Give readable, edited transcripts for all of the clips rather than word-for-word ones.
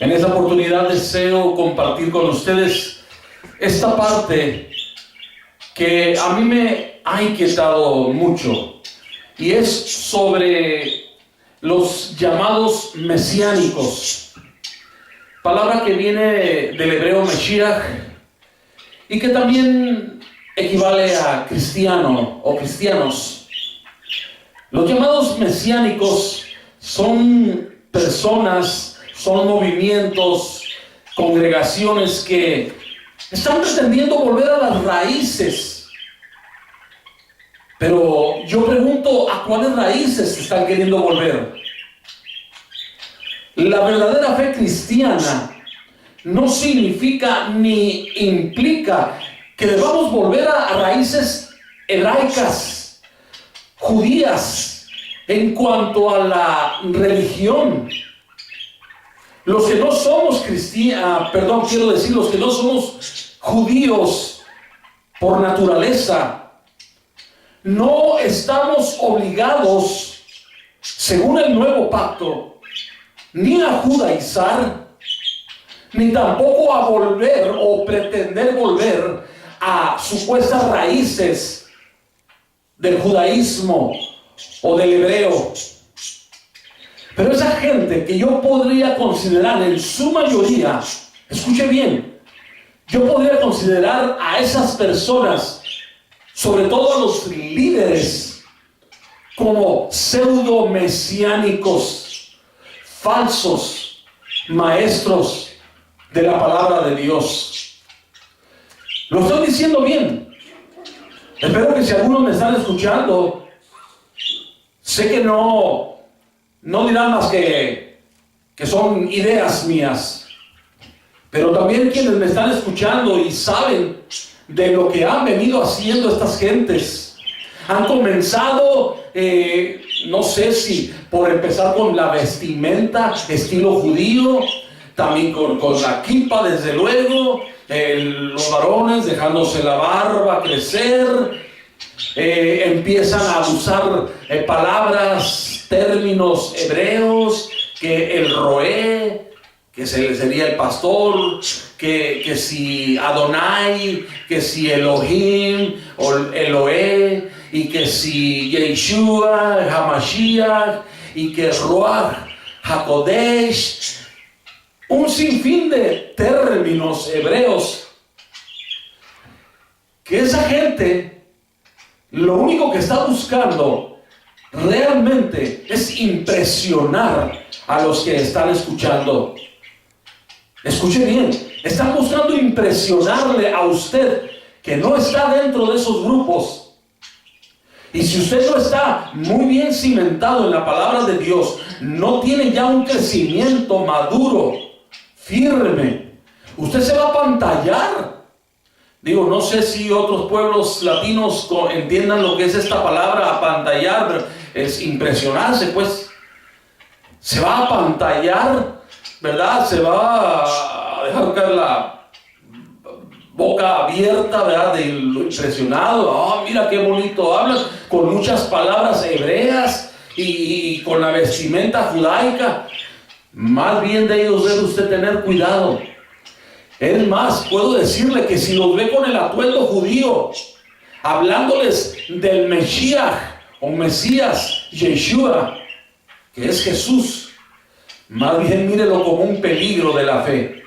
En esta oportunidad deseo compartir con ustedes esta parte que a mí me ha inquietado mucho, y es sobre los llamados mesiánicos, palabra que viene del hebreo Meshiach y que también equivale a cristiano o cristianos. Los llamados mesiánicos son personas, son movimientos, congregaciones que están pretendiendo volver a las raíces. Pero yo pregunto, ¿a cuáles raíces están queriendo volver? La verdadera fe cristiana no significa ni implica que debamos volver a raíces hebraicas, judías, en cuanto a la religión. Los que no somos cristianos, los que no somos judíos por naturaleza, no estamos obligados, según el nuevo pacto, ni a judaizar, ni tampoco a volver o pretender volver a supuestas raíces del judaísmo o del hebreo. Pero esa gente que yo podría considerar en su mayoría, escuche bien, yo podría considerar a esas personas, sobre todo a los líderes, como pseudo-mesiánicos, falsos maestros de la palabra de Dios. Lo estoy diciendo bien. Espero que si algunos me están escuchando, sé que no dirán más que son ideas mías, pero también quienes me están escuchando y saben de lo que han venido haciendo estas gentes, han comenzado, no sé si por empezar con la vestimenta estilo judío, también con la kipa, desde luego, los varones dejándose la barba crecer, empiezan a usar palabras, términos hebreos, que el roé, que sería el pastor, que si Adonai, que si Elohim o Eloé, y que si Yeshua, Hamashiach, y que Ruach HaKodesh, un sinfín de términos hebreos, que esa gente lo único que está buscando realmente es impresionar a los que están escuchando. Escuche bien, están buscando impresionarle a usted que no está dentro de esos grupos. Y si usted no está muy bien cimentado en la palabra de Dios, no tiene ya un crecimiento maduro, firme, usted se va a apantallar. Digo, no sé si otros pueblos latinos entiendan lo que es esta palabra, apantallar, pero es impresionarse, pues. Se va a apantallar, ¿verdad? Se va a dejar caer la boca abierta, ¿verdad? De lo impresionado. Mira qué bonito hablas, con muchas palabras hebreas y con la vestimenta judaica. Más bien de ellos debe usted tener cuidado. Es más, puedo decirle que si los ve con el atuendo judío, hablándoles del Meshiach o Mesías, Yeshua, que es Jesús, más bien mírelo como un peligro de la fe.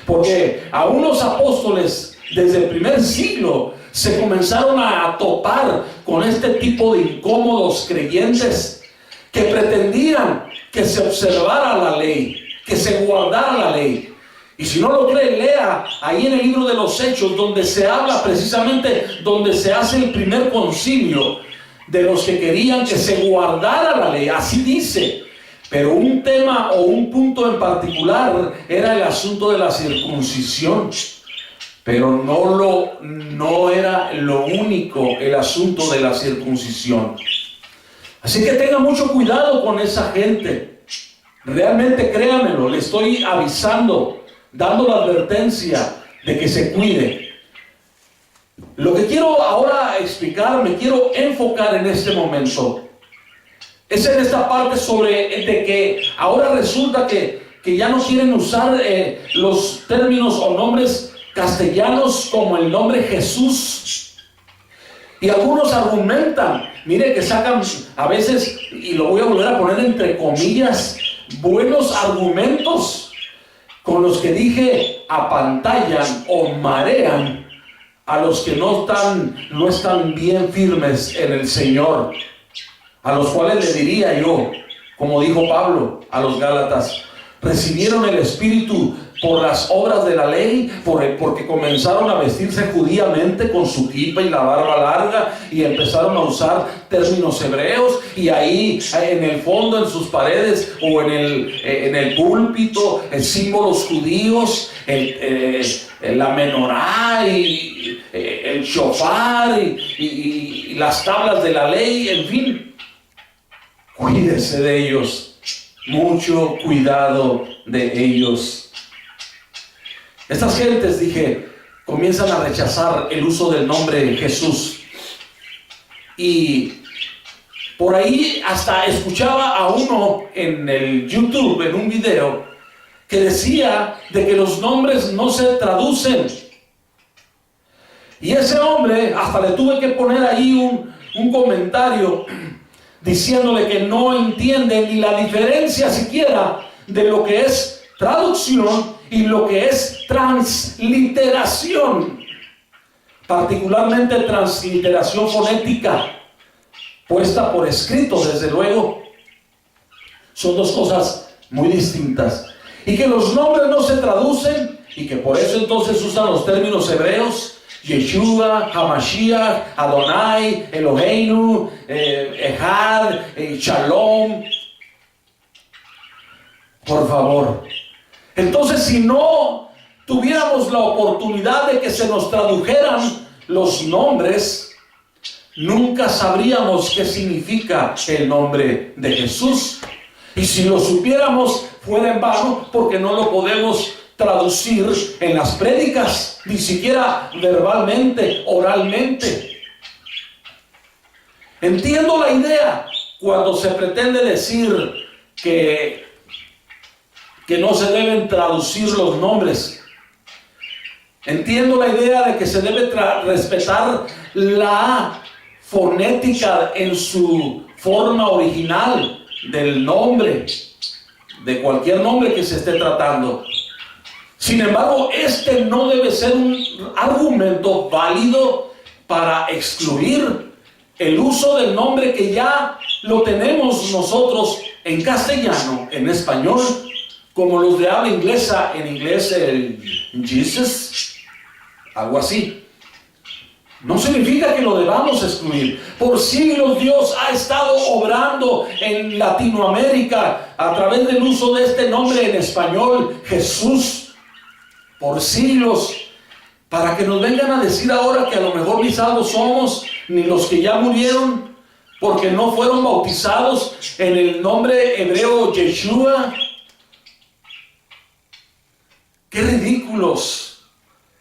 Porque aún los apóstoles desde el primer siglo se comenzaron a topar con este tipo de incómodos creyentes que pretendían que se observara la ley, que se guardara la ley. Y si no lo cree, lea ahí en el libro de los Hechos, donde se habla precisamente, donde se hace el primer concilio de los que querían que se guardara la ley. Así dice. Pero un tema o un punto en particular era el asunto de la circuncisión. Pero no era lo único el asunto de la circuncisión. Así que tenga mucho cuidado con esa gente. Realmente créamelo, le estoy avisando, dando la advertencia de que se cuide. Lo que quiero ahora explicar, me quiero enfocar en este momento, es en esta parte sobre de que ahora resulta que que ya no quieren usar los términos o nombres castellanos como el nombre Jesús. Y algunos argumentan, mire que sacan a veces, y lo voy a volver a poner entre comillas, buenos argumentos con los que dije apantallan o marean a los que no están bien firmes en el Señor, a los cuales le diría yo, como dijo Pablo a los Gálatas, recibieron el Espíritu por las obras de la ley, porque comenzaron a vestirse judíamente con su kipa y la barba larga y empezaron a usar términos hebreos, y ahí en el fondo, en sus paredes o en el púlpito, símbolos judíos, la menorá y el shofar y las tablas de la ley, en fin. Cuídese de ellos, mucho cuidado de ellos. Estas gentes, dije, comienzan a rechazar el uso del nombre Jesús. Y por ahí hasta escuchaba a uno en el YouTube, en un video, que decía de que los nombres no se traducen. Y ese hombre, hasta le tuve que poner ahí un comentario diciéndole que no entiende ni la diferencia siquiera de lo que es traducción y lo que es transliteración, particularmente transliteración fonética, puesta por escrito, desde luego. Son dos cosas muy distintas. Y que los nombres no se traducen, y que por eso entonces usan los términos hebreos, Yeshua, Hamashiach, Adonai, Eloheinu, Echad, Shalom. Por favor. Entonces, si no tuviéramos la oportunidad de que se nos tradujeran los nombres, nunca sabríamos qué significa el nombre de Jesús. Y si lo supiéramos, fuera en vano, porque no lo podemos traducir en las prédicas, ni siquiera verbalmente, oralmente. Entiendo la idea cuando se pretende decir que no se deben traducir los nombres. Entiendo la idea de que se debe respetar la fonética en su forma original del nombre, de cualquier nombre que se esté tratando. Sin embargo, este no debe ser un argumento válido para excluir el uso del nombre que ya lo tenemos nosotros en castellano, en español, como los de habla inglesa, en inglés el Jesus, algo así. No significa que lo debamos excluir. Por siglos Dios ha estado obrando en Latinoamérica a través del uso de este nombre en español, Jesús. Por siglos, para que nos vengan a decir ahora que a lo mejor ni salvos somos, ni los que ya murieron, porque no fueron bautizados en el nombre hebreo Yeshua. ¡Qué ridículos!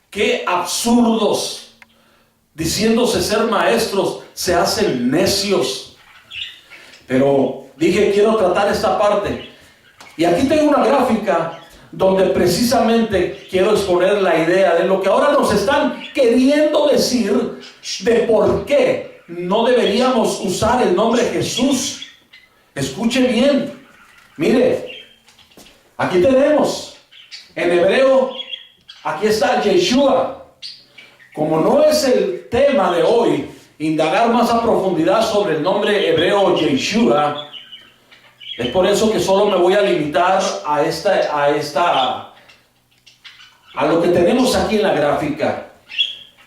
¡Qué absurdos! Diciéndose ser maestros, se hacen necios. Pero dije, quiero tratar esta parte. Y aquí tengo una gráfica donde precisamente quiero exponer la idea de lo que ahora nos están queriendo decir de por qué no deberíamos usar el nombre Jesús. Escuche bien. Mire, aquí tenemos en hebreo, aquí está Yeshua. Como no es el tema de hoy, indagar más a profundidad sobre el nombre hebreo Yeshua, es por eso que solo me voy a limitar a lo que tenemos aquí en la gráfica.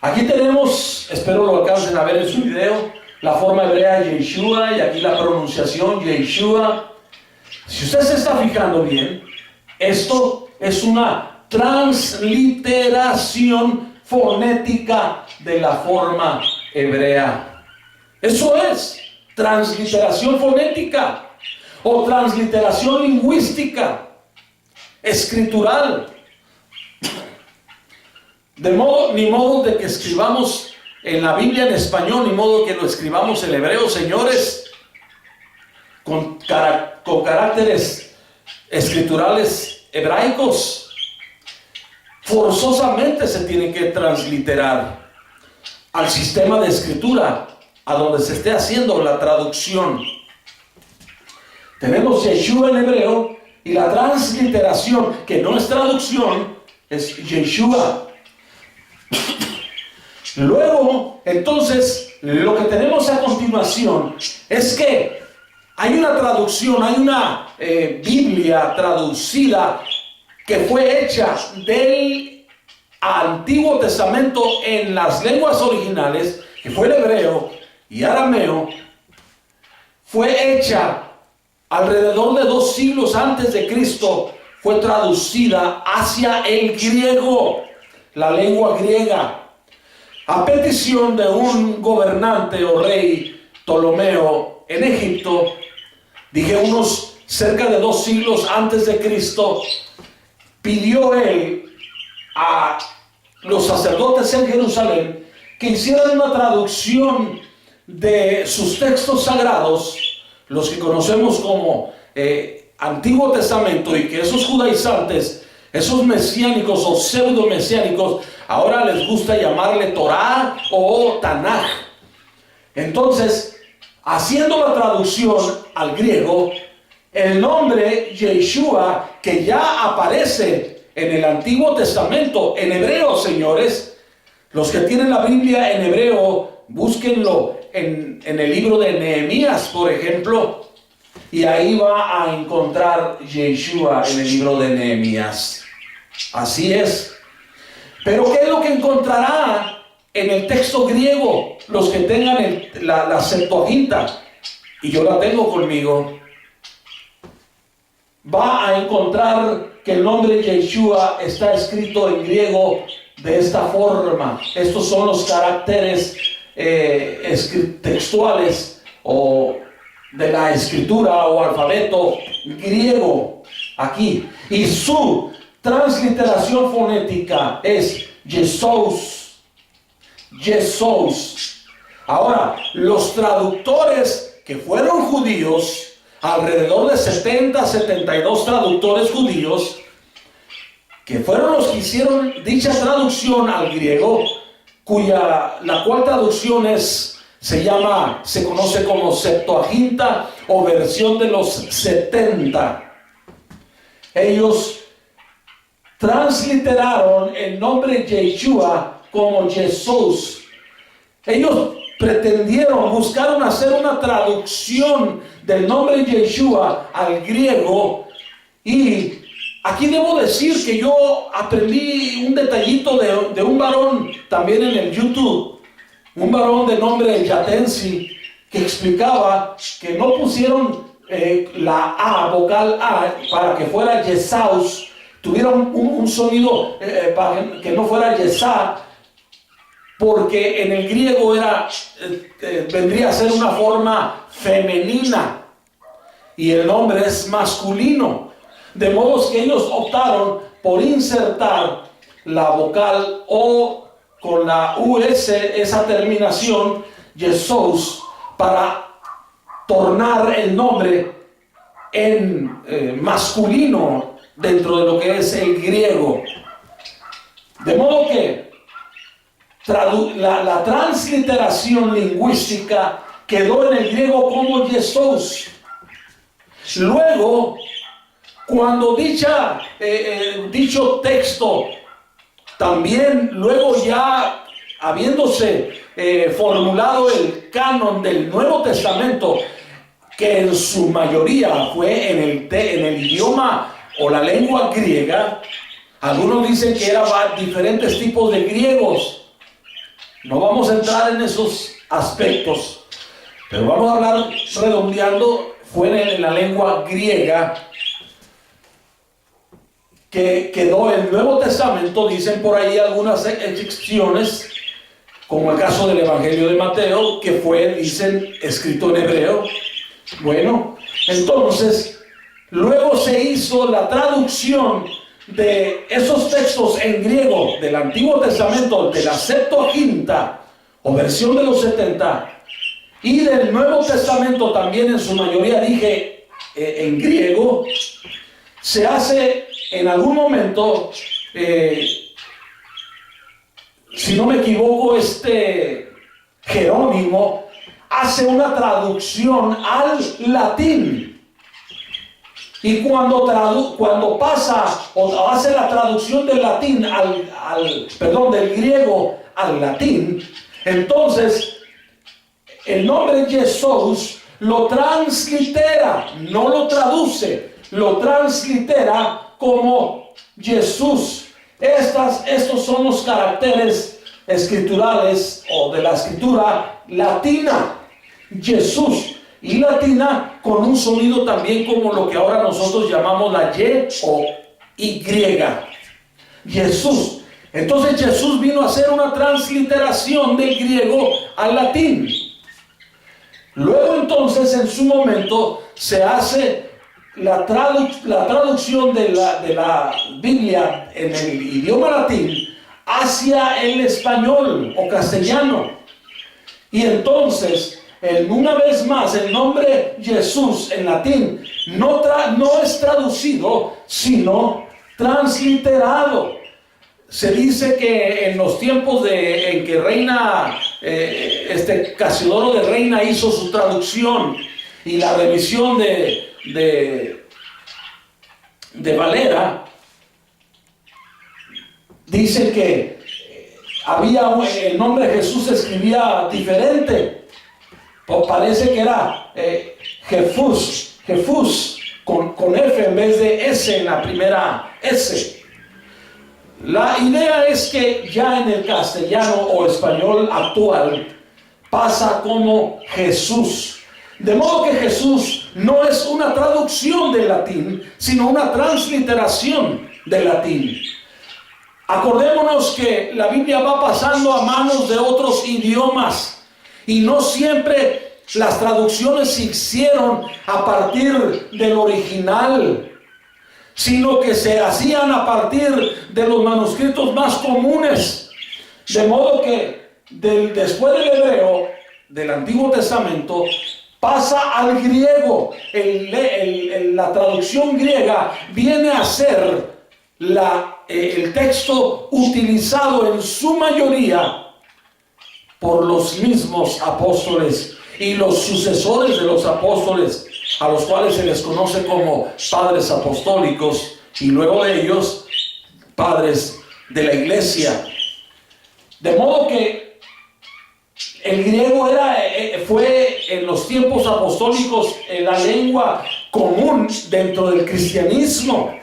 Aquí tenemos, espero lo alcancen a ver en su video, la forma hebrea Yeshua y aquí la pronunciación Yeshua. Si usted se está fijando bien, esto es una transliteración fonética de la forma hebrea. Eso es transliteración fonética o transliteración lingüística, escritural. Ni modo de que escribamos en la Biblia en español, ni modo que lo escribamos en hebreo, señores, con caracteres escriturales hebraicos forzosamente se tienen que transliterar al sistema de escritura a donde se esté haciendo la traducción. Tenemos Yeshua en hebreo y la transliteración, que no es traducción, es Yeshua. Luego, entonces, lo que tenemos a continuación es que hay una traducción, hay una Biblia traducida que fue hecha del Antiguo Testamento en las lenguas originales, que fue el hebreo y arameo. Fue hecha alrededor de 2 siglos antes de Cristo. Fue traducida hacia el griego, la lengua griega, a petición de un gobernante o rey Ptolomeo en Egipto. Dije unos cerca de 2 siglos antes de Cristo. Pidió él a los sacerdotes en Jerusalén que hicieran una traducción de sus textos sagrados, los que conocemos como Antiguo Testamento, y que esos judaizantes, esos mesiánicos o pseudo mesiánicos, ahora les gusta llamarle Torá o Tanaj. Entonces, haciendo la traducción al griego, el nombre Yeshua, que ya aparece en el Antiguo Testamento en hebreo, señores, los que tienen la Biblia en hebreo, búsquenlo en el libro de Nehemías, por ejemplo, y ahí va a encontrar Yeshua en el libro de Nehemías. Así es. Pero ¿qué es lo que encontrará en el texto griego? Los que tengan la Septuaginta, y yo la tengo conmigo, va a encontrar que el nombre Yeshua está escrito en griego de esta forma. Estos son los caracteres textuales o de la escritura o alfabeto griego aquí. Y su transliteración fonética es Yesous. Yesous. Ahora, los traductores que fueron judíos, alrededor de 70, 72 traductores judíos, que fueron los que hicieron dicha traducción al griego, la cual traducción se conoce como Septuaginta o versión de los 70. Ellos transliteraron el nombre Yeshua como Jesús. Ellos buscaron hacer una traducción del nombre Yeshua al griego, y aquí debo decir que yo aprendí un detallito de un varón también en el YouTube, un varón de nombre Yatensi, que explicaba que no pusieron la A, vocal A, para que fuera Yesaus, tuviera un sonido para que no fuera Yesá, porque en el griego vendría a ser una forma femenina y el nombre es masculino, de modo que ellos optaron por insertar la vocal O con la US, esa terminación, Jesús, para tornar el nombre en masculino dentro de lo que es el griego. De modo que la transliteración lingüística quedó en el griego como Jesús. Luego, cuando dicho texto también, luego ya habiéndose formulado el canon del Nuevo Testamento, que en su mayoría fue en el idioma o la lengua griega, algunos dicen que eran diferentes tipos de griegos. No vamos a entrar en esos aspectos, pero vamos a hablar redondeando. Fue en la lengua griega que quedó el Nuevo Testamento. Dicen por ahí algunas excepciones, como el caso del Evangelio de Mateo, que fue, dicen, escrito en hebreo. Bueno, entonces, luego se hizo la traducción de esos textos en griego del Antiguo Testamento, de la Septuaginta o versión de los 70, y del Nuevo Testamento también en su mayoría, dije, en griego. se hace en algún momento, si no me equivoco, Jerónimo hace una traducción al latín. Y cuando pasa o hace la traducción del latín del griego al latín, entonces el nombre Jesús lo translitera, no lo traduce, lo translitera como Jesús. Estos son los caracteres escriturales o de la escritura latina, Jesús, y latina con un sonido también como lo que ahora nosotros llamamos la Y o Y, Jesús. Entonces Jesús vino a hacer una transliteración del griego al latín. Luego entonces en su momento se hace la traducción de la Biblia en el idioma latín hacia el español o castellano. Y entonces, una vez más, el nombre Jesús en latín no es traducido, sino transliterado. Se dice que en los tiempos en que reina Casiodoro de Reina hizo su traducción y la revisión de Valera, dice que el nombre de Jesús se escribía diferente. Pues parece que era Jefús con F en vez de S en la primera S. La idea es que ya en el castellano o español actual pasa como Jesús. De modo que Jesús no es una traducción del latín, sino una transliteración del latín. Acordémonos que la Biblia va pasando a manos de otros idiomas y no siempre las traducciones se hicieron a partir del original, sino que se hacían a partir de los manuscritos más comunes. De modo que después del hebreo, del Antiguo Testamento, pasa al griego. La traducción griega viene a ser el texto utilizado en su mayoría por los mismos apóstoles y los sucesores de los apóstoles, a los cuales se les conoce como padres apostólicos, y luego de ellos padres de la iglesia. De modo que el griego fue en los tiempos apostólicos la lengua común dentro del cristianismo,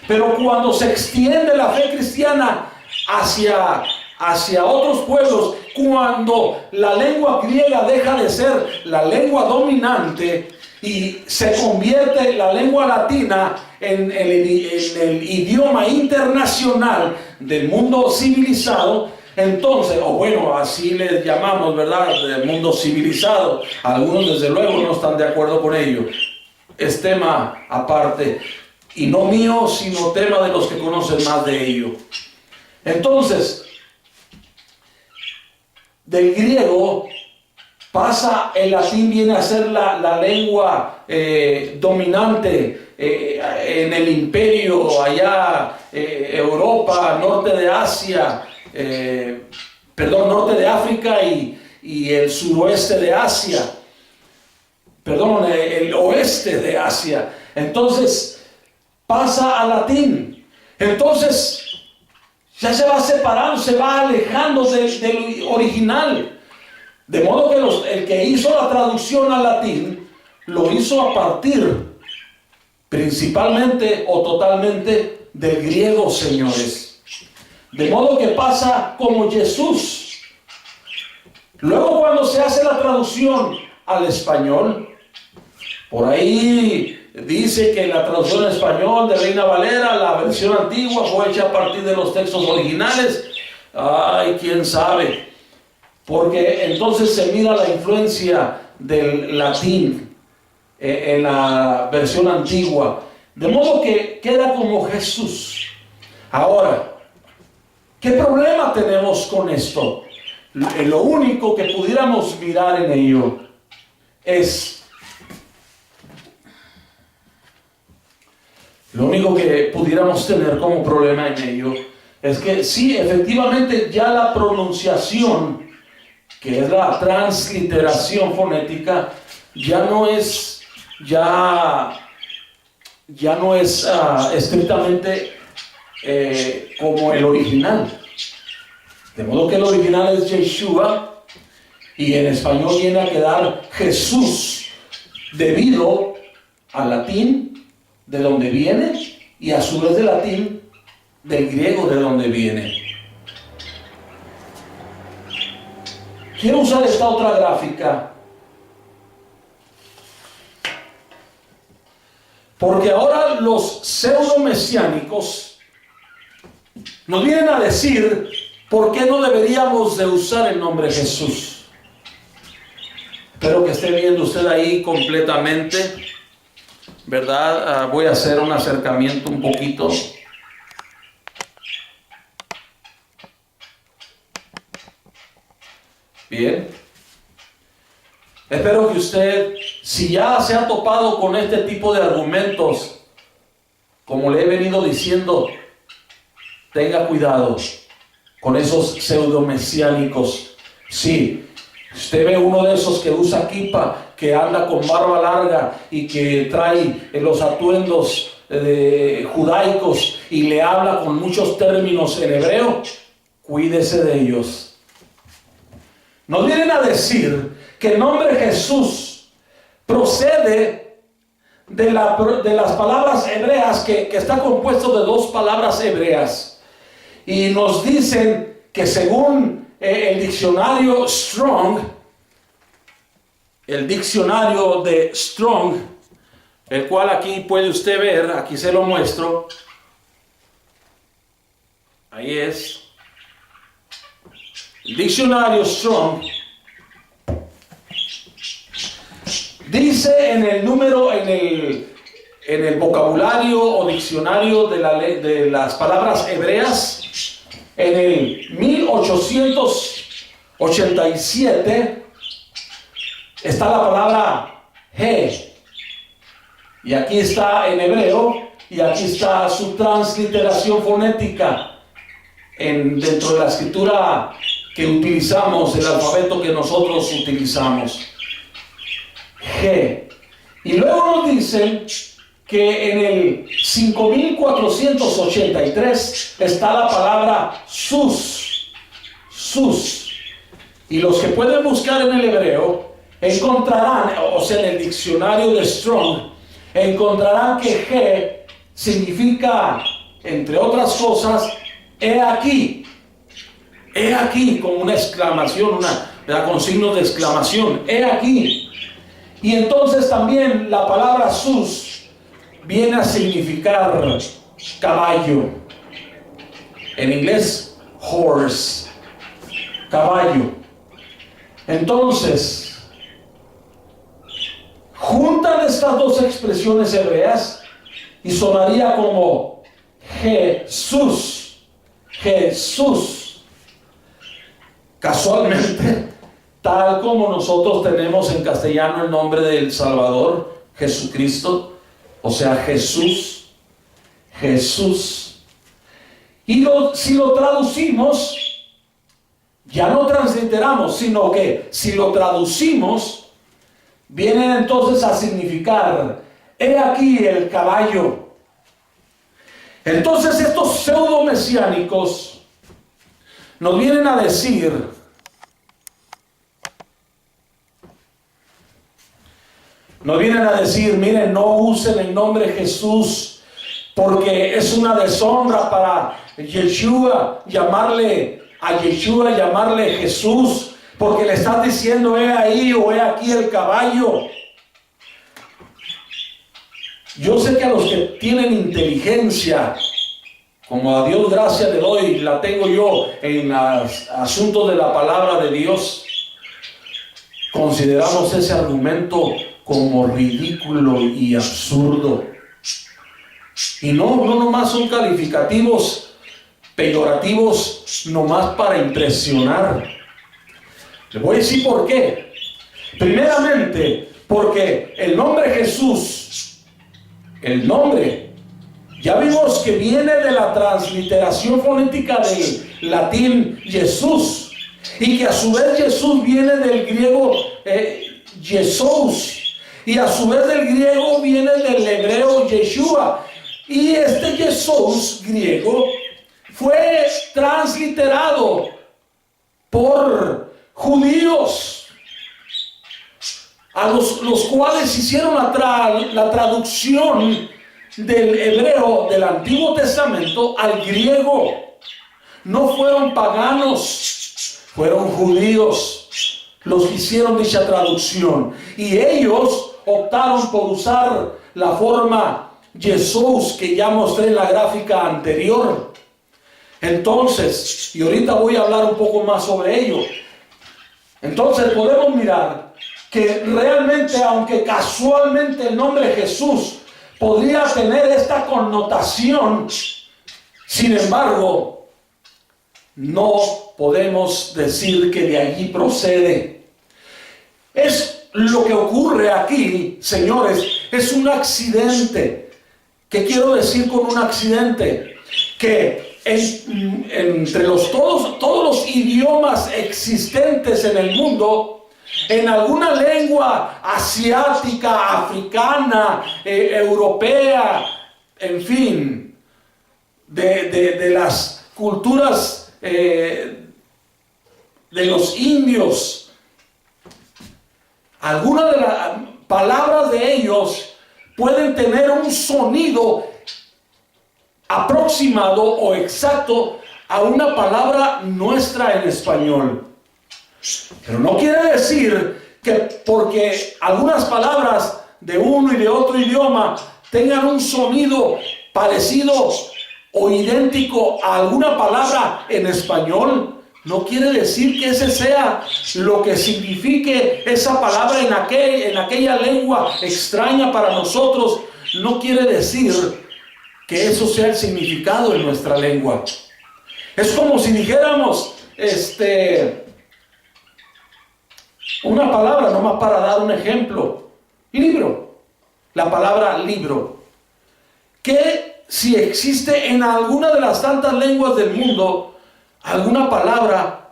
pero cuando se extiende la fe cristiana hacia otros pueblos, cuando la lengua griega deja de ser la lengua dominante y se convierte la lengua latina en el idioma internacional del mundo civilizado, entonces, así les llamamos, ¿verdad?, del mundo civilizado. Algunos desde luego no están de acuerdo con ello. Es tema aparte, y no mío, sino tema de los que conocen más de ello. Entonces, del griego pasa el latín, viene a ser la lengua dominante en el imperio, allá Europa, norte de Asia, norte de África y el suroeste de Asia, el oeste de Asia. Entonces pasa al latín. Entonces ya se va separando, se va alejando del original. De modo que el que hizo la traducción al latín lo hizo a partir principalmente o totalmente del griego, señores. De modo que pasa como Jesús. Luego, cuando se hace la traducción al español, por ahí dice que la traducción en español de Reina Valera, la versión antigua, fue hecha a partir de los textos originales. Ay, quién sabe. Porque entonces se mira la influencia del latín en la versión antigua. De modo que queda como Jesús. Ahora, ¿qué problema tenemos con esto? Lo único que pudiéramos mirar en ello es Lo único que pudiéramos tener como problema en ello es que sí, efectivamente ya la pronunciación, que es la transliteración fonética, ya no es estrictamente como el original. De modo que el original es Yeshua y en español viene a quedar Jesús, debido al latín de donde viene y a su vez del latín del griego de donde viene. Quiero usar esta otra gráfica porque ahora los pseudo-mesiánicos nos vienen a decir por qué no deberíamos de usar el nombre Jesús. Espero que esté viendo usted ahí completamente, ¿verdad? Voy a hacer un acercamiento un poquito. Bien. Espero que usted, si ya se ha topado con este tipo de argumentos, como le he venido diciendo, tenga cuidado con esos pseudomesiánicos. Sí, usted ve uno de esos que usa kipa, que anda con barba larga y que trae los atuendos judaicos y le habla con muchos términos en hebreo, cuídese de ellos. Nos vienen a decir que el nombre Jesús procede de las palabras hebreas, que está compuesto de dos palabras hebreas. Y nos dicen que según el diccionario Strong, el diccionario de Strong, el cual aquí puede usted ver, aquí se lo muestro, ahí es, el diccionario Strong, dice en el número, en el vocabulario o diccionario de las palabras hebreas, en el 1887 está la palabra He, y aquí está en hebreo, y aquí está su transliteración fonética dentro de la escritura que utilizamos, el alfabeto que nosotros utilizamos, G. Y luego nos dicen que en el 5483 está la palabra sus. Y los que pueden buscar en el hebreo encontrarán, o sea, en el diccionario de Strong, encontrarán que G significa, entre otras cosas, he aquí, con una exclamación, con signos de exclamación, he aquí. Y entonces también la palabra sus viene a significar caballo. En inglés, horse, caballo. Entonces, juntan estas dos expresiones hebreas y sonaría como Jesús. Casualmente, tal como nosotros tenemos en castellano el nombre del Salvador, Jesucristo, o sea, Jesús. Y si lo traducimos, ya no transliteramos, sino que si lo traducimos, vienen entonces a significar, he aquí el caballo. Entonces estos pseudo mesiánicos nos vienen a decir, miren, no usen el nombre Jesús, porque es una deshonra para Yeshua llamarle Jesús, porque le estás diciendo he ahí o he aquí el caballo. Yo sé que a los que tienen inteligencia, como a Dios gracias le doy, la tengo yo en los asuntos de la palabra de Dios, consideramos ese argumento como ridículo y absurdo. Y no nomás son calificativos peyorativos nomás para impresionar. Les voy a decir por qué. Primeramente, porque el nombre Jesús, el nombre Ya vimos que viene de la transliteración fonética del latín Jesús, y que a su vez Jesús viene del griego Jesús, y a su vez del griego viene del hebreo Yeshua. Y este Jesús griego fue transliterado por judíos, a los cuales hicieron la traducción del hebreo del Antiguo Testamento al griego. No fueron paganos, fueron judíos los que hicieron dicha traducción, y ellos optaron por usar la forma Jesús que ya mostré en la gráfica anterior. Entonces, y ahorita voy a hablar un poco más sobre ello. Entonces podemos mirar que realmente, aunque casualmente el nombre Jesús podría tener esta connotación, sin embargo, no podemos decir que de allí procede. Es lo que ocurre aquí, señores, es un accidente. ¿Qué quiero decir con un accidente? Que entre todos los idiomas existentes en el mundo, en alguna lengua asiática, africana, europea, en fin, de las culturas de los indios, algunas de las palabras de ellos pueden tener un sonido aproximado o exacto a una palabra nuestra en español. Pero no quiere decir que porque algunas palabras de uno y de otro idioma tengan un sonido parecido o idéntico a alguna palabra en español, no quiere decir que ese sea lo que signifique esa palabra en aquella lengua extraña para nosotros. No quiere decir que eso sea el significado en nuestra lengua. Es como si dijéramos una palabra, nomás para dar un ejemplo: libro. La palabra libro, que si existe en alguna de las tantas lenguas del mundo alguna palabra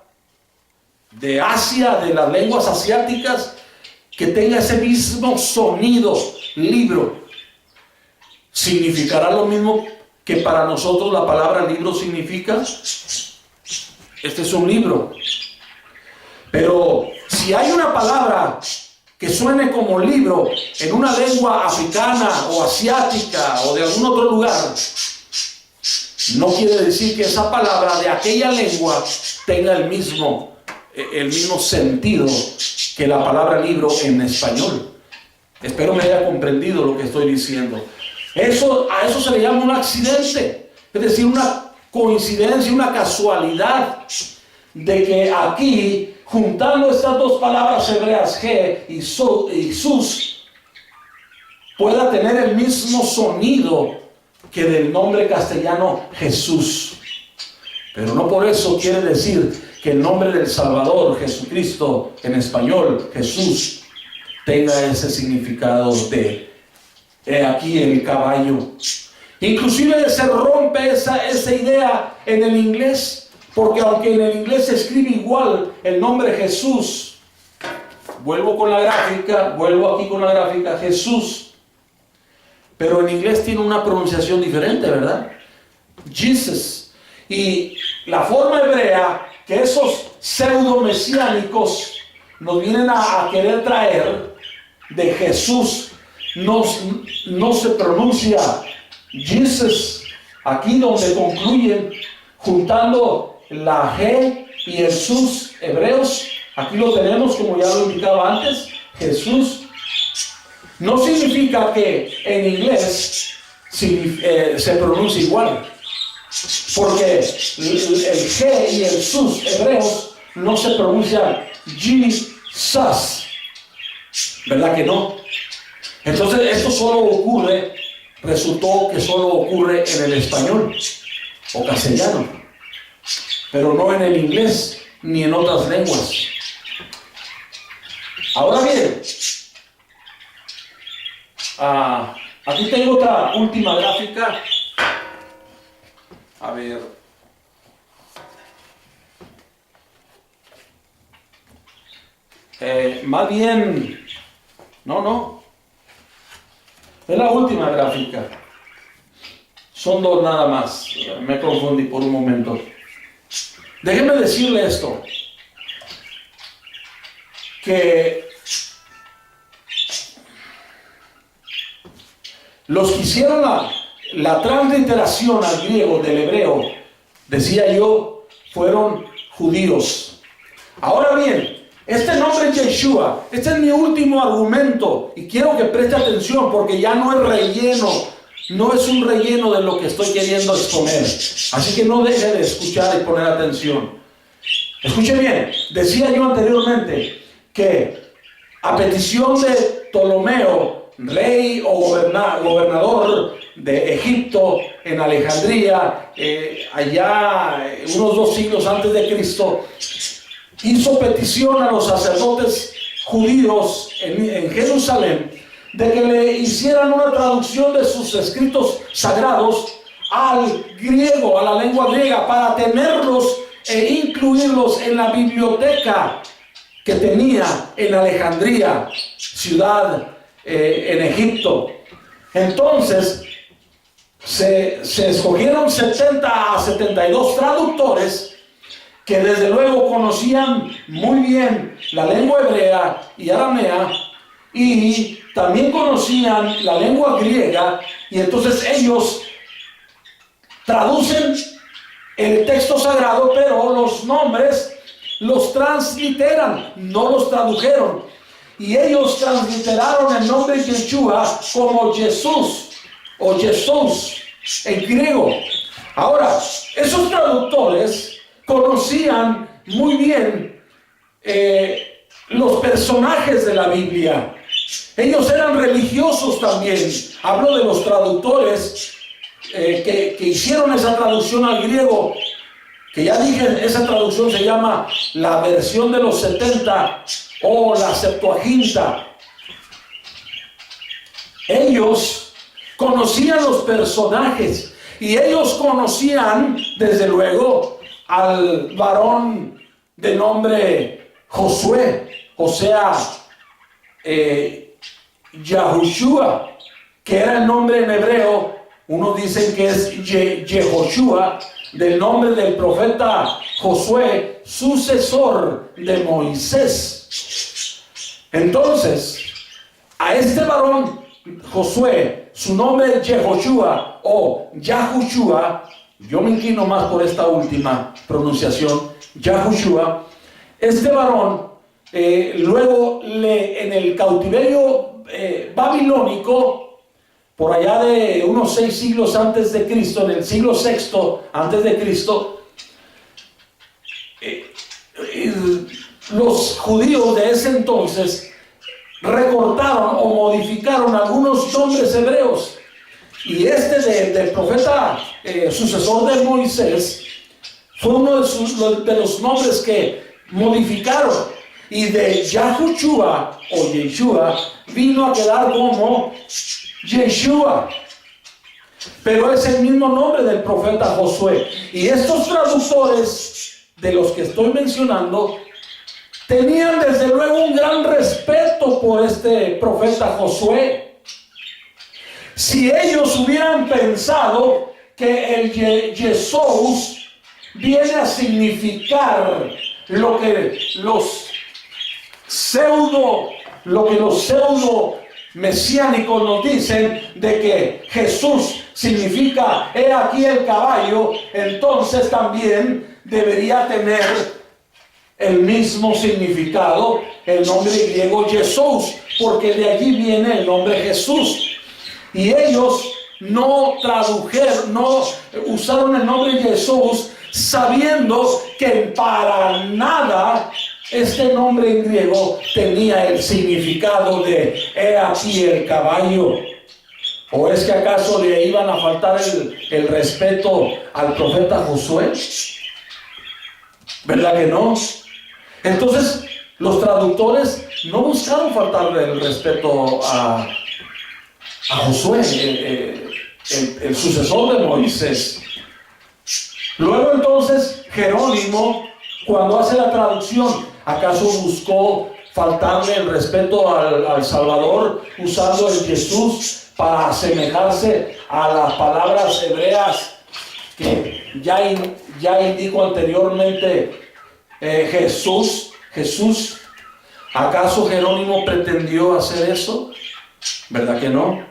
de Asia, de las lenguas asiáticas, que tenga ese mismo sonido, libro, ¿significará lo mismo que para nosotros la palabra libro significa? Este es un libro. Pero si hay una palabra que suene como libro en una lengua africana o asiática o de algún otro lugar, no quiere decir que esa palabra de aquella lengua tenga el mismo sentido que la palabra libro en español. Espero me haya comprendido lo que estoy diciendo. A eso se le llama un accidente, es decir, una coincidencia, una casualidad de que aquí, juntando estas dos palabras hebreas, G y sus, pueda tener el mismo sonido que del nombre castellano Jesús. Pero no por eso quiere decir que el nombre del Salvador, Jesucristo, en español, Jesús, tenga ese significado de aquí el caballo. Inclusive se rompe esa idea en el inglés, porque aunque en el inglés se escribe igual el nombre Jesús, vuelvo aquí con la gráfica, Jesús, pero en inglés tiene una pronunciación diferente, ¿verdad? Jesus. Y la forma hebrea que esos pseudo-mesiánicos nos vienen a querer traer de Jesús, no se pronuncia Jesus. Aquí donde concluyen, juntando la G y el sus hebreos, aquí lo tenemos como ya lo indicaba antes, Jesús. No significa que en inglés se pronuncia igual, porque el G y el sus hebreos no se pronuncian Jesus, ¿verdad que no? Entonces esto resultó que solo ocurre en el español o castellano, pero no en el inglés ni en otras lenguas. Ahora bien, aquí tengo otra última gráfica A ver. Más bien, no. Es la última gráfica. Son dos nada más. Me confundí por un momento. Déjeme decirle esto. Que los que hicieron la transliteración al griego del hebreo, decía yo, fueron judíos. Ahora bien, este nombre Yeshua, este es mi último argumento y quiero que preste atención porque ya no es relleno, no es un relleno de lo que estoy queriendo exponer. Así que no deje de escuchar y poner atención. Escuche bien, decía yo anteriormente que a petición de Ptolomeo, rey o gobernador de Egipto en Alejandría, allá unos 2 siglos antes de Cristo, hizo petición a los sacerdotes judíos en Jerusalén de que le hicieran una traducción de sus escritos sagrados al griego, a la lengua griega, para tenerlos e incluirlos en la biblioteca que tenía en Alejandría, ciudad en Egipto. Entonces se escogieron 70 a 72 traductores que desde luego conocían muy bien la lengua hebrea y aramea y también conocían la lengua griega, y entonces ellos traducen el texto sagrado, pero los nombres los transliteran, no los tradujeron. Y ellos transliteraron el nombre de Yeshua como Jesús o Jesús en griego. Ahora, esos traductores conocían muy bien los personajes de la Biblia. Ellos eran religiosos también. Hablo de los traductores que hicieron esa traducción al griego, que ya dije, esa traducción se llama la versión de los 70 o la Septuaginta. Ellos conocían los personajes y ellos conocían desde luego al varón de nombre Josué, o sea, Yahushua, que era el nombre en hebreo. Unos dicen que es Yehoshua, del nombre del profeta Josué, sucesor de Moisés. Entonces, a este varón Josué, su nombre es Yehoshua o Yahushua, yo me inclino más por esta última pronunciación, Yahushua. Este varón, luego en el cautiverio babilónico, por allá de unos 6 siglos antes de Cristo, en el siglo VI antes de Cristo, los judíos de ese entonces recortaron o modificaron algunos nombres hebreos, y este del profeta sucesor de Moisés fue uno de los nombres que modificaron, y de Yahushua o Yeshua vino a quedar como Yeshua, pero es el mismo nombre del profeta Josué. Y estos traductores de los que estoy mencionando tenían desde luego un gran respeto por este profeta Josué. Si ellos hubieran pensado que el Jesús viene a significar lo que los pseudo mesiánicos nos dicen, de que Jesús significa he aquí el caballo, entonces también debería tener el mismo significado el nombre griego Jesús, porque de allí viene el nombre Jesús. Y ellos no tradujeron, no usaron el nombre Jesús, sabiendo que para nada este nombre en griego tenía el significado de he aquí el caballo. ¿O es que acaso le iban a faltar el respeto al profeta Josué? ¿Verdad que no? Entonces los traductores no buscaron faltarle el respeto a Josué, el sucesor de Moisés. Luego entonces Jerónimo, cuando hace la traducción, ¿acaso buscó faltarle el respeto al Salvador usando el Jesús para asemejarse a las palabras hebreas que ya indicó anteriormente Jesús? ¿Acaso Jerónimo pretendió hacer eso? ¿Verdad que no?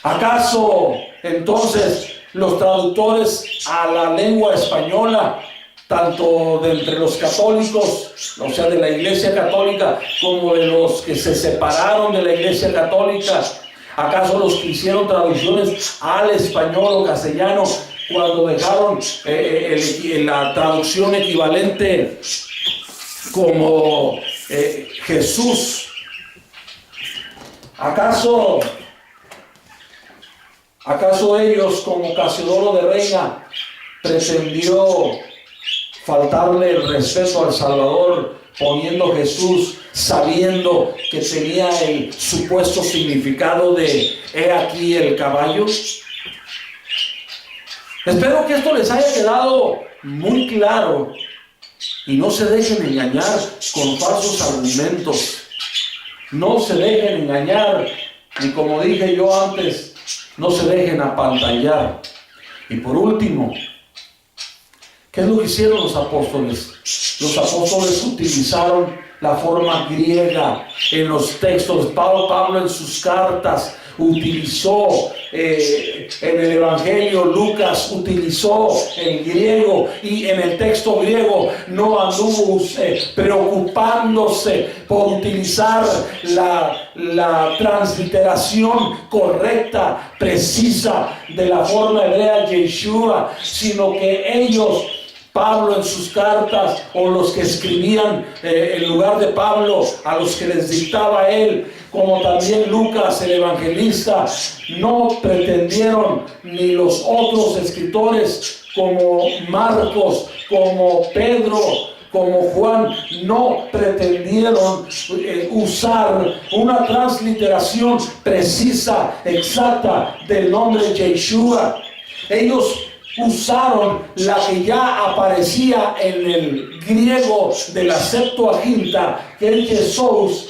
¿Acaso entonces los traductores a la lengua española, tanto de entre los católicos, o sea, de la Iglesia Católica, como de los que se separaron de la Iglesia Católica, acaso los que hicieron traducciones al español o castellano, cuando dejaron la traducción equivalente como Jesús, ¿acaso ellos, como Casiodoro de Reina, pretendió faltarle el respeto al Salvador poniendo Jesús, sabiendo que tenía el supuesto significado de "he aquí el caballo"? Espero que esto les haya quedado muy claro y no se dejen engañar con falsos argumentos. No se dejen engañar y, como dije yo antes, no se dejen apantallar. Y por último, ¿qué es lo que hicieron los apóstoles? Los apóstoles utilizaron la forma griega en los textos. Pablo en sus cartas utilizó, en el Evangelio Lucas utilizó el griego, y en el texto griego no anduvo preocupándose por utilizar la transliteración correcta, precisa de la forma hebrea Yeshua, sino que ellos, Pablo en sus cartas, o los que escribían en lugar de Pablo, a los que les dictaba él, como también Lucas el evangelista, no pretendieron, ni los otros escritores como Marcos, como Pedro, como Juan, no pretendieron usar una transliteración precisa, exacta del nombre Yeshua. Ellos usaron la que ya aparecía en el griego de la Septuaginta, que es Jesús.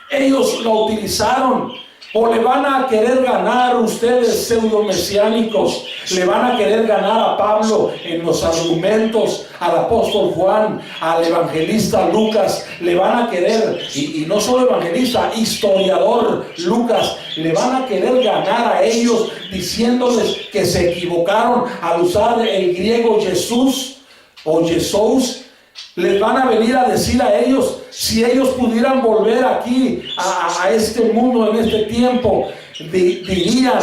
Ellos lo utilizaron. ¿O le van a querer ganar ustedes, pseudo-mesiánicos? ¿Le van a querer ganar a Pablo en los argumentos, al apóstol Juan, al evangelista Lucas? ¿Le van a querer, y no solo evangelista, historiador Lucas, le van a querer ganar a ellos diciéndoles que se equivocaron al usar el griego Jesús o Jesús? Les van a venir a decir a ellos, si ellos pudieran volver aquí a este mundo en este tiempo, dirían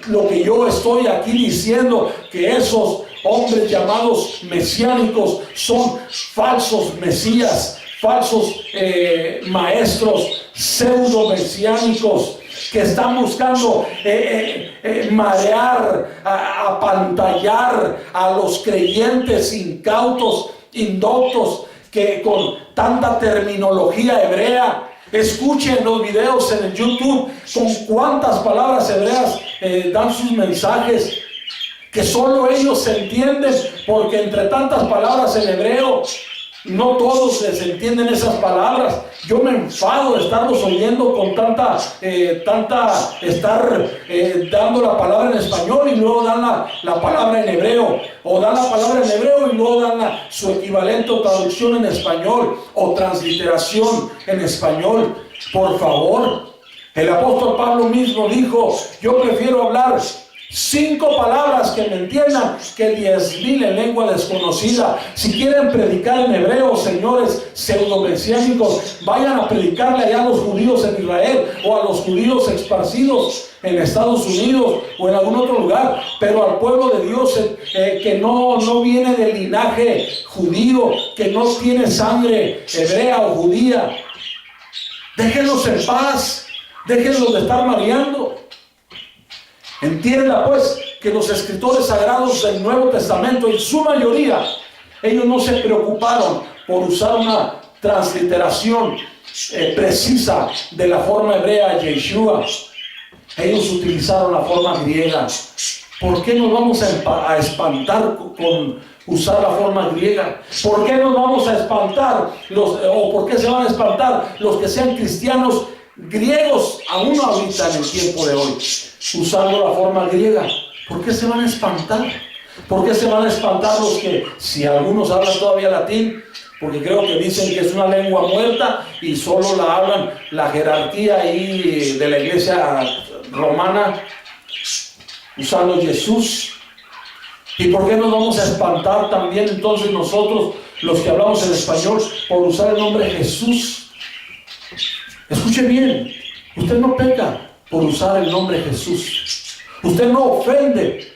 lo que yo estoy aquí diciendo, que esos hombres llamados mesiánicos son falsos mesías, falsos maestros pseudo mesiánicos, que están buscando marear, apantallar a los creyentes incautos, indoctos, que con tanta terminología hebrea. Escuchen los videos en el YouTube con cuántas palabras hebreas dan sus mensajes, que solo ellos se entienden, porque entre tantas palabras en hebreo no todos les entienden esas palabras. Yo me enfado de estarlos oyendo con tanta estar dando la palabra en español y luego dan la palabra en hebreo, o dan la palabra en hebreo y luego dan su equivalente o traducción en español, o transliteración en español. Por favor, el apóstol Pablo mismo dijo: yo prefiero hablar 5 palabras que me entiendan que 10,000 en lengua desconocida. Si quieren predicar en hebreo, señores pseudo-mesiánicos, vayan a predicarle allá a los judíos en Israel, o a los judíos esparcidos en Estados Unidos o en algún otro lugar, pero al pueblo de Dios que no viene del linaje judío, que no tiene sangre hebrea o judía, déjenlos en paz, déjenlos de estar mareando. Entienda pues que los escritores sagrados del Nuevo Testamento, en su mayoría, ellos no se preocuparon por usar una transliteración precisa de la forma hebrea Yeshua. Ellos utilizaron la forma griega. ¿Por qué nos vamos a espantar con usar la forma griega? ¿Por qué nos vamos a espantar o por qué se van a espantar los que sean cristianos griegos aún ahorita en el tiempo de hoy, usando la forma griega? ¿Por qué se van a espantar? ¿Por qué se van a espantar los que, si algunos hablan todavía latín, porque creo que dicen que es una lengua muerta y solo la hablan la jerarquía ahí de la iglesia romana, usando Jesús? ¿Y por qué nos vamos a espantar también entonces nosotros, los que hablamos en español, por usar el nombre Jesús? Escuche bien, usted no peca por usar el nombre Jesús. Usted no ofende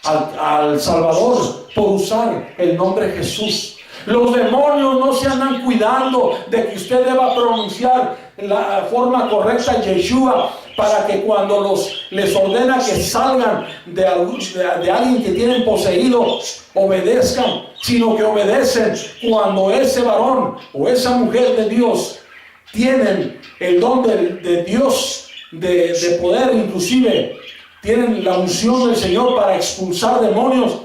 al Salvador por usar el nombre Jesús. Los demonios no se andan cuidando de que usted deba pronunciar la forma correcta Yeshua, para que cuando les ordena que salgan de alguien que tienen poseído, obedezcan, sino que obedecen cuando ese varón o esa mujer de Dios tienen el don de Dios, de poder, inclusive tienen la unción del Señor para expulsar demonios.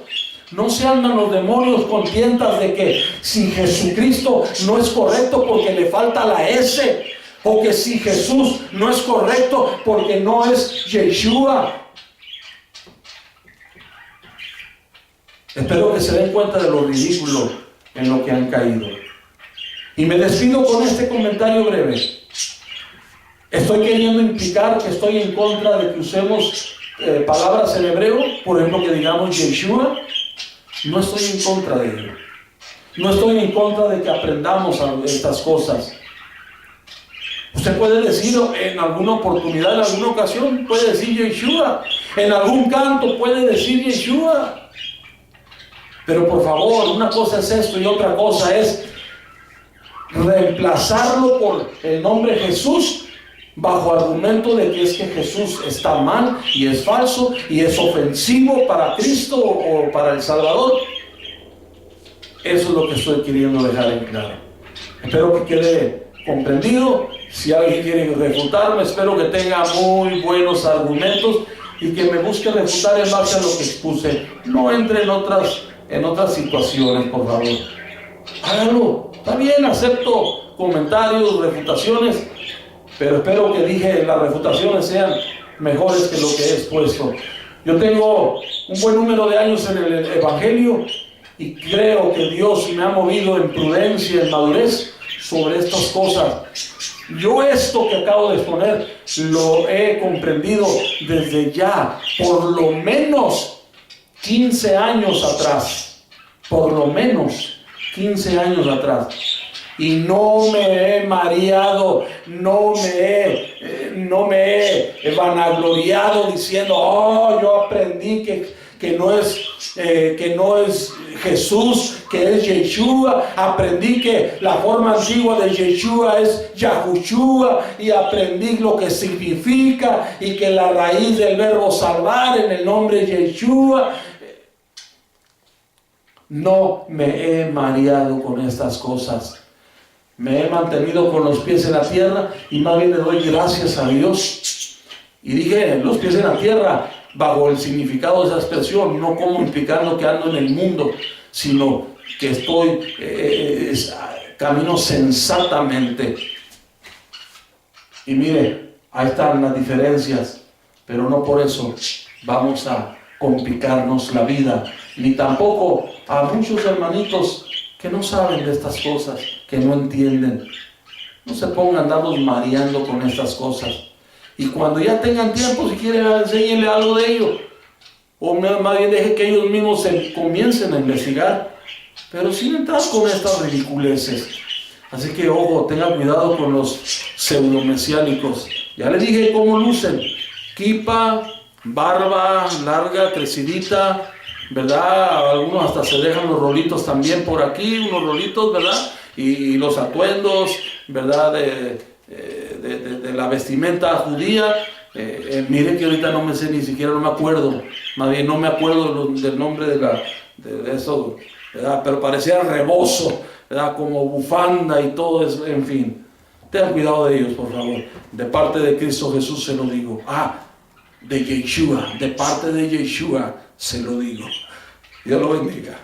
No se andan los demonios con tientas de que si Jesucristo no es correcto porque le falta la S, o que si Jesús no es correcto porque no es Yeshua. Espero que se den cuenta de lo ridículo en lo que han caído. Y me despido con este comentario breve. Estoy queriendo implicar que estoy en contra de que usemos palabras en hebreo, por ejemplo que digamos Yeshua. No estoy en contra de ello. No estoy en contra de que aprendamos estas cosas. Usted puede decir en alguna oportunidad, en alguna ocasión, puede decir Yeshua. En algún canto puede decir Yeshua. Pero por favor, una cosa es esto y otra cosa es reemplazarlo por el nombre Jesús, bajo argumento de que es que Jesús está mal y es falso y es ofensivo para Cristo o para el Salvador. Eso es lo que estoy queriendo dejar en claro. Espero que quede comprendido. Si alguien quiere refutarme, espero que tenga muy buenos argumentos y que me busque refutar en base a lo que expuse. No entre en otras situaciones, por favor. Hágalo. Está bien, acepto comentarios, refutaciones, pero espero que las refutaciones sean mejores que lo que he expuesto. Yo tengo un buen número de años en el Evangelio y creo que Dios me ha movido en prudencia, en madurez sobre estas cosas. Yo esto que acabo de exponer lo he comprendido desde ya por lo menos 15 años atrás. Por lo menos 15 años atrás. Y no me he mareado, no me he vanagloriado diciendo, yo aprendí que no es Jesús, que es Yeshua. Aprendí que la forma antigua de Yeshua es Yahushua y aprendí lo que significa y que la raíz del verbo salvar en el nombre Yeshua. No me he mareado con estas cosas. Me he mantenido con los pies en la tierra y más bien le doy gracias a Dios. Y dije, los pies en la tierra, bajo el significado de esa expresión, no como implicando que ando en el mundo, sino que camino sensatamente. Y mire, ahí están las diferencias, pero no por eso vamos a complicarnos la vida, ni tampoco a muchos hermanitos que no saben de estas cosas, que no entienden. No se pongan a andarlos mareando con estas cosas. Y cuando ya tengan tiempo, si quieren, enséñenle algo de ello. O más bien deje que ellos mismos se comiencen a investigar. Pero sin entrar con estas ridiculeces. Así que, ojo, tengan cuidado con los pseudomesiánicos. Ya les dije cómo lucen. Kipa, barba larga, crecidita, ¿verdad? Algunos hasta se dejan los rolitos también por aquí, unos rolitos, ¿verdad? Y los atuendos, ¿verdad? De la vestimenta judía. Mire que ahorita no me sé, ni siquiera no me acuerdo. Más bien no me acuerdo del nombre de eso, ¿verdad? Pero parecía rebozo, ¿verdad? Como bufanda y todo eso, en fin. Tengan cuidado de ellos, por favor. De parte de Cristo Jesús se lo digo. de Yeshua, de parte de Yeshua, se lo digo. Dios lo bendiga.